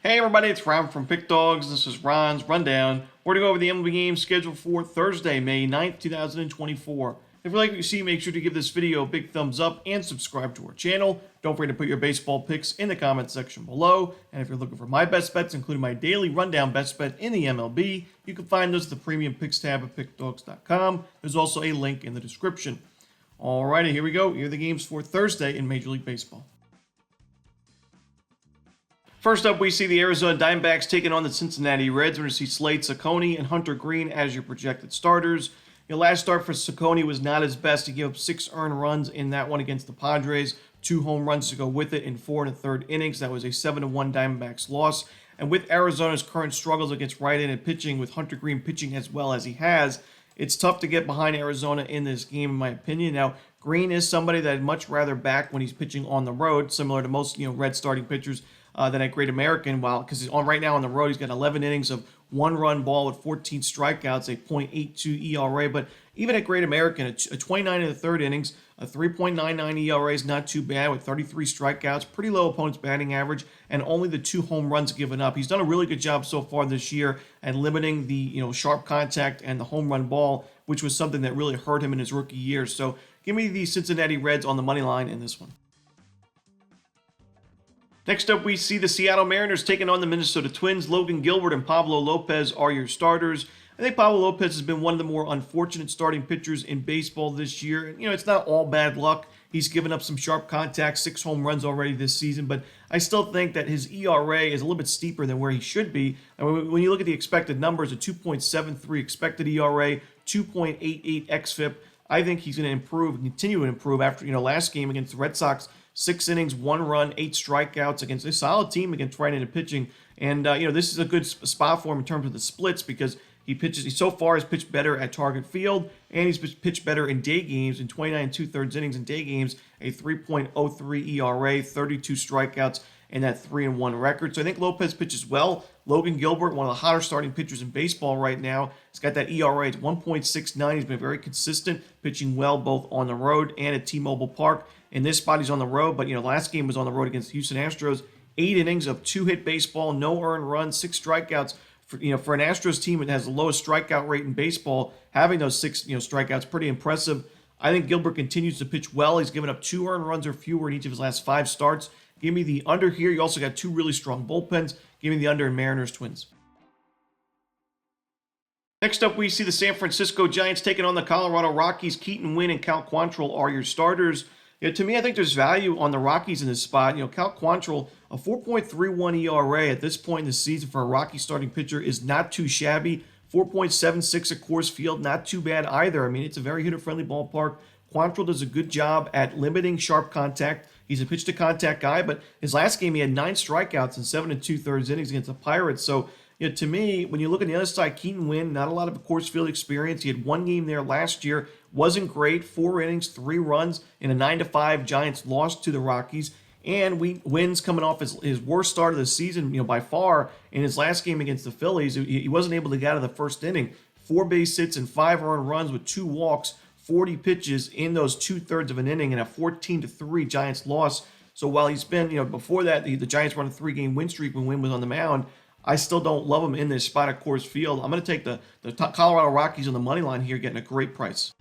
Hey everybody, it's Ron from Pick Dawgz. This is Ron's Rundown. We're going to go over the MLB games scheduled for Thursday, May 9th, 2024. If you like what you see, make sure to give this video a big thumbs up and subscribe to our channel. Don't forget to put your baseball picks in the comments section below. And if you're looking for my best bets, including my daily rundown best bet in the MLB, you can find those at the premium picks tab at pickdawgz.com. There's also a link in the description. Alrighty, here we go. Here are the games for Thursday in Major League Baseball. First up, we see the Arizona Diamondbacks taking on the Cincinnati Reds. We're going to see Slade Cecconi and Hunter Green as your projected starters. Your last start for Cecconi was not his best. He gave up 6 earned runs in that one against the Padres, 2 home runs to go with it in 4 1/3 innings. That was a 7-1 Diamondbacks loss. And with Arizona's current struggles against right-handed pitching, with Hunter Green pitching as well as he has, it's tough to get behind Arizona in this game, in my opinion. Now, Green is somebody that I'd much rather back when he's pitching on the road, similar to most Red starting pitchers than at Great American. Because he's on right now on the road, he's got 11 innings of 1-run ball with 14 strikeouts, a .82 ERA. But even at Great American, a 29 in the third innings, a 3.99 ERA is not too bad with 33 strikeouts, pretty low opponent's batting average, and only the 2 home runs given up. He's done a really good job so far this year at limiting the sharp contact and the home run ball, which was something that really hurt him in his rookie year. So give me the Cincinnati Reds on the money line in this one. Next up, we see the Seattle Mariners taking on the Minnesota Twins. Logan Gilbert and Pablo Lopez are your starters. I think Pablo Lopez has been one of the more unfortunate starting pitchers in baseball this year. It's not all bad luck. He's given up some sharp contact, 6 home runs already this season, but I still think that his ERA is a little bit steeper than where he should be. I mean, when you look at the expected numbers, a 2.73 expected ERA, 2.88 xFIP, I think he's going to improve and continue to improve after, last game against the Red Sox, 6 innings, 1 run, 8 strikeouts against a solid team against right-handed pitching. And, this is a good spot for him in terms of the splits because he so far has pitched better at Target Field, and he's pitched better in day games in 29 2/3 innings in day games, a 3.03 ERA, 32 strikeouts, and that 3-1 record. So I think Lopez pitches well. Logan Gilbert, one of the hotter starting pitchers in baseball right now, he's got that ERA at 1.69. He's been very consistent, pitching well both on the road and at T-Mobile Park. In this spot, he's on the road, but last game was on the road against the Houston Astros. 8 innings of 2-hit baseball, no earned runs, 6 strikeouts. For an Astros team that has the lowest strikeout rate in baseball, having those 6 strikeouts, pretty impressive. I think Gilbert continues to pitch well. He's given up 2 earned runs or fewer in each of his last 5 starts. Give me the under here. You also got 2 really strong bullpens. Give me the under in Mariners Twins. Next up, we see the San Francisco Giants taking on the Colorado Rockies. Keaton Winn and Cal Quantrill are your starters. To me, I think there's value on the Rockies in this spot. Cal Quantrill, a 4.31 ERA at this point in the season for a Rocky starting pitcher is not too shabby. 4.76 at Coors Field, not too bad either. I mean, it's a very hitter-friendly ballpark. Quantrill does a good job at limiting sharp contact. He's a pitch-to-contact guy, but his last game he had 9 strikeouts in 7 2/3 innings against the Pirates. So, to me, when you look on the other side, Keaton Winn, not a lot of Coors Field experience. He had 1 game there last year, wasn't great. 4 innings, 3 runs in a 9-5 Giants loss to the Rockies. And Wynn's coming off his worst start of the season, by far. In his last game against the Phillies, he wasn't able to get out of the first inning. 4 base hits and 5 earned runs with 2 walks, 40 pitches in those 2/3 of an inning, and a 14-3 Giants loss. So while he's been, before that, the Giants won a 3-game win streak when Winn was on the mound. I still don't love him in this spot at Coors Field. I'm going to take the Colorado Rockies on the money line here, getting a great price.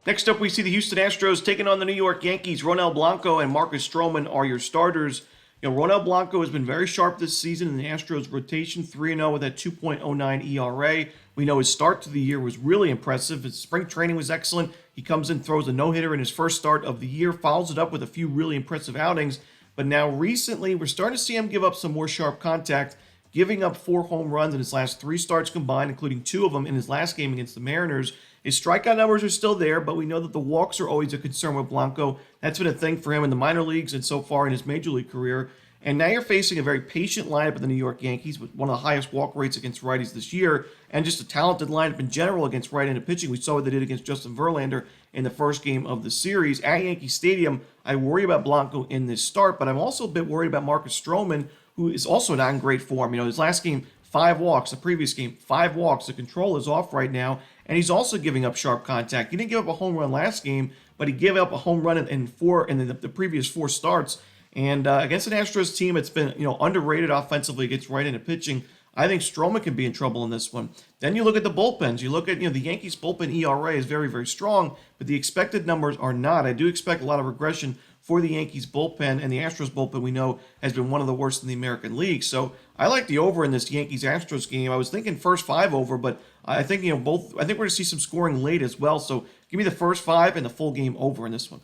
Next up, we see the Houston Astros taking on the New York Yankees. Ronel Blanco and Marcus Stroman are your starters. Ronel Blanco has been very sharp this season in the Astros rotation, 3-0 with that 2.09 ERA. We know his start to the year was really impressive. His spring training was excellent. He comes in, throws a no-hitter in his first start of the year, follows it up with a few really impressive outings. But now recently, we're starting to see him give up some more sharp contact, giving up 4 home runs in his last 3 starts combined, including 2 of them in his last game against the Mariners. His strikeout numbers are still there, but we know that the walks are always a concern with Blanco. That's been a thing for him in the minor leagues and so far in his major league career. And now you're facing a very patient lineup of the New York Yankees with one of the highest walk rates against righties this year, and just a talented lineup in general against right-handed pitching. We saw what they did against Justin Verlander in the first game of the series. At Yankee Stadium, I worry about Blanco in this start, but I'm also a bit worried about Marcus Stroman, who is also not in great form. His last game, 5 walks. The previous game, 5 walks. The control is off right now, and he's also giving up sharp contact. He didn't give up a home run last game, but he gave up a home run in the previous 4 starts. And against an Astros team, it's been underrated offensively, gets right into pitching. I think Stroman can be in trouble in this one. Then you look at the bullpens. You look at the Yankees bullpen ERA is very, very strong, but the expected numbers are not. I do expect a lot of regression for the Yankees bullpen, and the Astros bullpen we know has been one of the worst in the American League. So I like the over in this Yankees Astros game. I was thinking first 5 over, but I think both. I think we're going to see some scoring late as well. So give me the first 5 and the full game over in this one.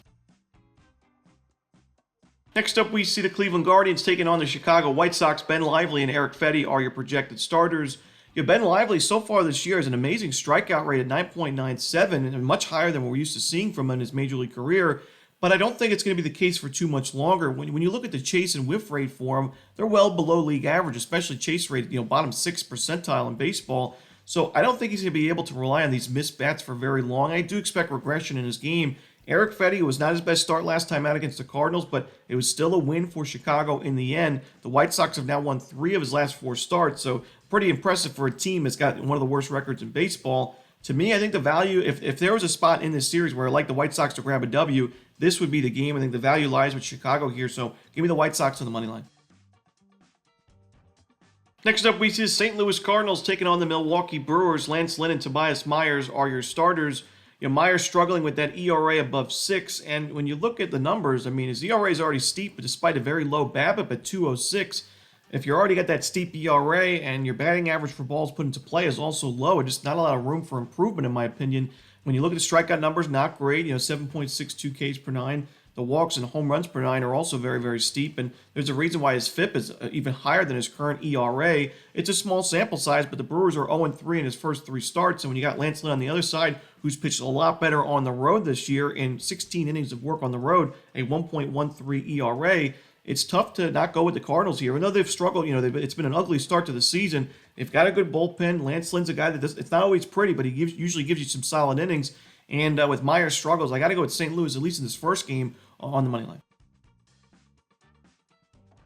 Next up, we see the Cleveland Guardians taking on the Chicago White Sox. Ben Lively and Eric Fetty are your projected starters. Ben Lively so far this year has an amazing strikeout rate at 9.97 and much higher than what we're used to seeing from him in his major league career. But I don't think it's going to be the case for too much longer. When you look at the chase and whiff rate for him, they're well below league average, especially chase rate, bottom 6th percentile in baseball. So I don't think he's going to be able to rely on these missed bats for very long. I do expect regression in his game. Eric Fetty was not his best start last time out against the Cardinals, but it was still a win for Chicago in the end. The White Sox have now won 3 of his last 4 starts, so pretty impressive for a team that's got one of the worst records in baseball. To me, I think the value, if there was a spot in this series where I'd like the White Sox to grab a W, this would be the game. I think the value lies with Chicago here, so give me the White Sox on the money line. Next up, we see the St. Louis Cardinals taking on the Milwaukee Brewers. Lance Lynn and Tobias Myers are your starters. Myers struggling with that ERA above 6, and when you look at the numbers, his ERA is already steep, but despite a very low BABIP at 206, if you already got that steep ERA and your batting average for balls put into play is also low, just not a lot of room for improvement, in my opinion. When you look at the strikeout numbers, not great, 7.62 Ks per 9. The walks and home runs per 9 are also very, very steep, and there's a reason why his FIP is even higher than his current ERA. It's a small sample size, but the Brewers are 0-3 in his first 3 starts, and when you got Lance Lynn on the other side, who's pitched a lot better on the road this year in 16 innings of work on the road, a 1.13 ERA, it's tough to not go with the Cardinals here. I know they've struggled, it's been an ugly start to the season. They've got a good bullpen. Lance Lynn's a guy that it's not always pretty, but he usually gives you some solid innings. And with Myers' struggles, I got to go with St. Louis, at least in this first game, on the money line.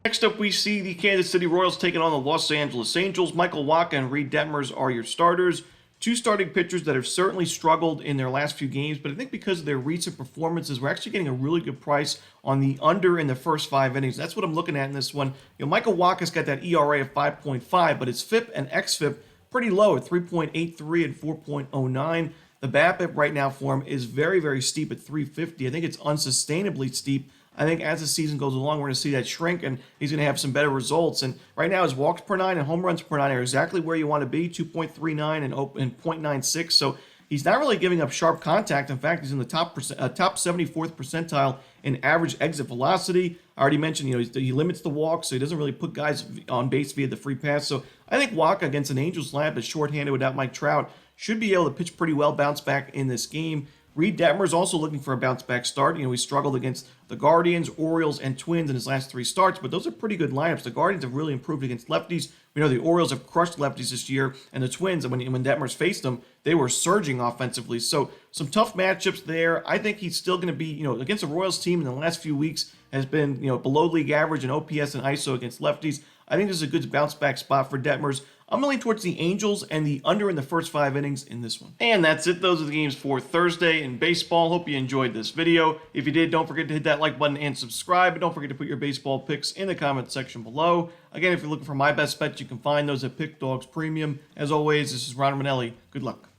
Next up, we see the Kansas City Royals taking on the Los Angeles Angels. Michael Wacha and Reed Detmers are your starters. 2 starting pitchers that have certainly struggled in their last few games, but I think because of their recent performances, we're actually getting a really good price on the under in the first 5 innings. That's what I'm looking at in this one. Michael Wacha's got that ERA of 5.5, but his FIP and xFIP pretty low at 3.83 and 4.09. The BABIP right now for him is very, very steep at 350. I think it's unsustainably steep. I think as the season goes along, we're going to see that shrink, and he's going to have some better results. And right now, his walks per 9 and home runs per 9 are exactly where you want to be, 2.39 and 0.96. So he's not really giving up sharp contact. In fact, he's in the top 74th percentile in average exit velocity. I already mentioned, he limits the walk, so he doesn't really put guys on base via the free pass. So I think Wacha against an Angels lineup that's shorthanded without Mike Trout should be able to pitch pretty well, bounce back in this game. Reed Detmer is also looking for a bounce-back start. He struggled against the Guardians, Orioles, and Twins in his last 3 starts, but those are pretty good lineups. The Guardians have really improved against lefties. We know the Orioles have crushed lefties this year, and the Twins, when Detmer's faced them, they were surging offensively. So some tough matchups there. I think he's still going to be, against the Royals team in the last few weeks has been, below league average in OPS and ISO against lefties. I think this is a good bounce-back spot for Detmers. I'm leaning towards the Angels and the under in the first 5 innings in this one. And that's it. Those are the games for Thursday in baseball. Hope you enjoyed this video. If you did, don't forget to hit that like button and subscribe. And don't forget to put your baseball picks in the comment section below. Again, if you're looking for my best bets, you can find those at Pick Dawgz Premium. As always, this is Ron Romanelli. Good luck.